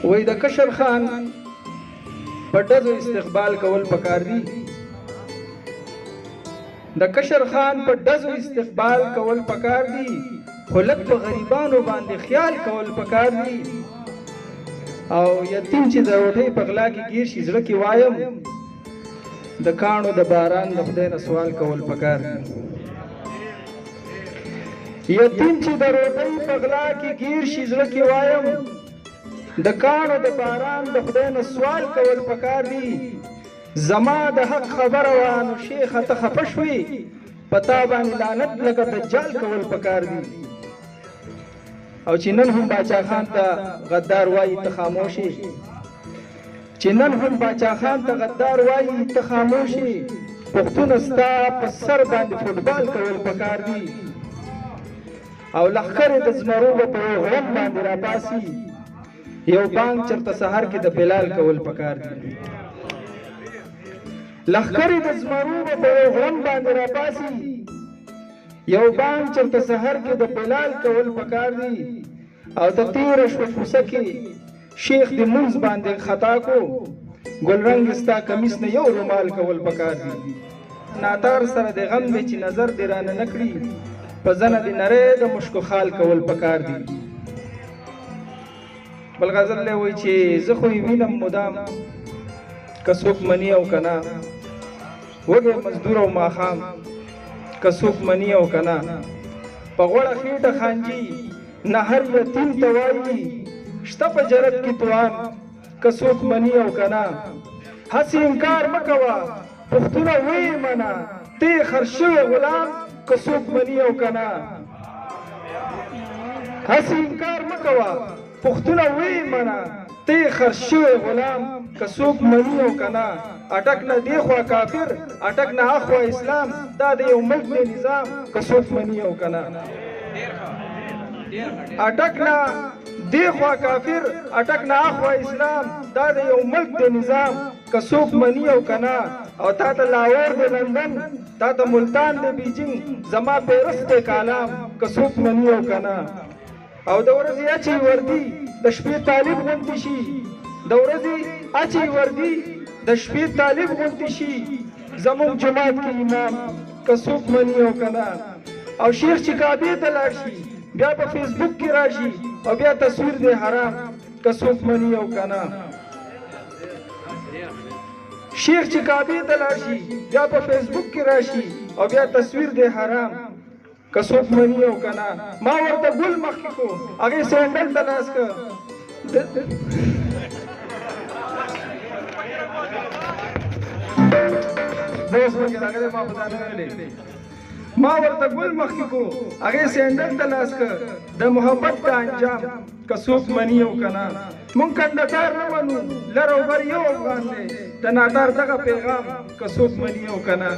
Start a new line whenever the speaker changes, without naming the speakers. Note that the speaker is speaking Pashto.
وای د کشر خان په ډزو استقبال کول پکار دي د کشر خان په ډزو استقبال کول پکار دي خو لږ په غریبانو باندې خیال کول پکار دي او یتیم چې د روټۍ په غلا کې ګیر شي زړه کې وایم د کاڼو د باران د خدای نه سوال کول پکار دي یتیم چې د روټۍ په غلا کې ګیر شي زړه کې وایم د کاڼو د باران د خدای نه سوال کول پکار دي زما د حق خبره وه نو شیخه ته خفه شوې په تا باندې لعنت لکه دجال کول پکار دي او چې نن هم باچا خان ته غدار وایي ته خاموشې چې نن هم باچا خان ته غدار وایي ته خاموشې پښتون ستا په سر باندې فوټبال کول پکار دي او لښکر د زمرو به په غرم باندې راپاسي یو بانک چرته سحر کې د بلال کول پکار دي لښکر د زمرو به په غرم باندې راپاسي یو بانک چرته سحر کې د بلال کول پکار دي او ته تیره شوه کوڅه کې شیخ د مونځ باندې خطا کو ګلرنګ ستا کمیس نه یو رومال کول پکار دي ناتار سره د غم دی چې نظر دې رانه نه کړي په زنه دې نری د مشکو خال کول پکار دي بل غزل دی وایي چې زه خو یې وینم مدام که څوک مني او که نه وږی مزدور او ماښام که څوک مني او که نه په غوړه خېټه خانجي نه هر یتیم ته وایي شته په جرت کې توان که څوک مني او که نه هسې انکار مه کوه پښتونه ویې منه ته یې خرڅ شوی غلام که څوک مني او که نه هسې انکار مه کوه پښتونه ویې منه ته یې خرڅ شوی غلام که څوک مني او که نه اټک نه دی خوا کافر اټک نه اخوا اسلام دا د یو ملک دی نظام که څوک مني او که نه اټک نه دی خوا کافر اټک نه اخوا اسلام دا د یو ملک دی نظام که څوک مني او که نه او تا ته لاهور دی لندن تا ته ملتان دی بیجینګ زما پیرس دی کالام که څوک مني او که نه او د ورځې اچي وردي د شپې طالب غوندې شي د ورځې اچي وردي د شپې طالب غوندې شي زموږ جماعت کې امام که څوک مني او که نه او شیخ چې کعبې ته لاړ شي بیا په فیسبوک کې راشي او بیا تصویر دی حرام که څوک مني او که نه شیخ چې کعبې ته لاړ شي بیا په فیسبوک کې راشي او بیا تصویر دی حرام که څوک مني او که نه ما ورته ګل مخکې کړو هغې سینډل ته لاس که ما ورته ګل مخکې کړو هغې سینډل ته لاس که د محبت د انجام که څوک مني او که نه مونږ کنډکار نه منو لر او بر یو افغان دی د ناتار دغه پیغام که څوک مني او که نه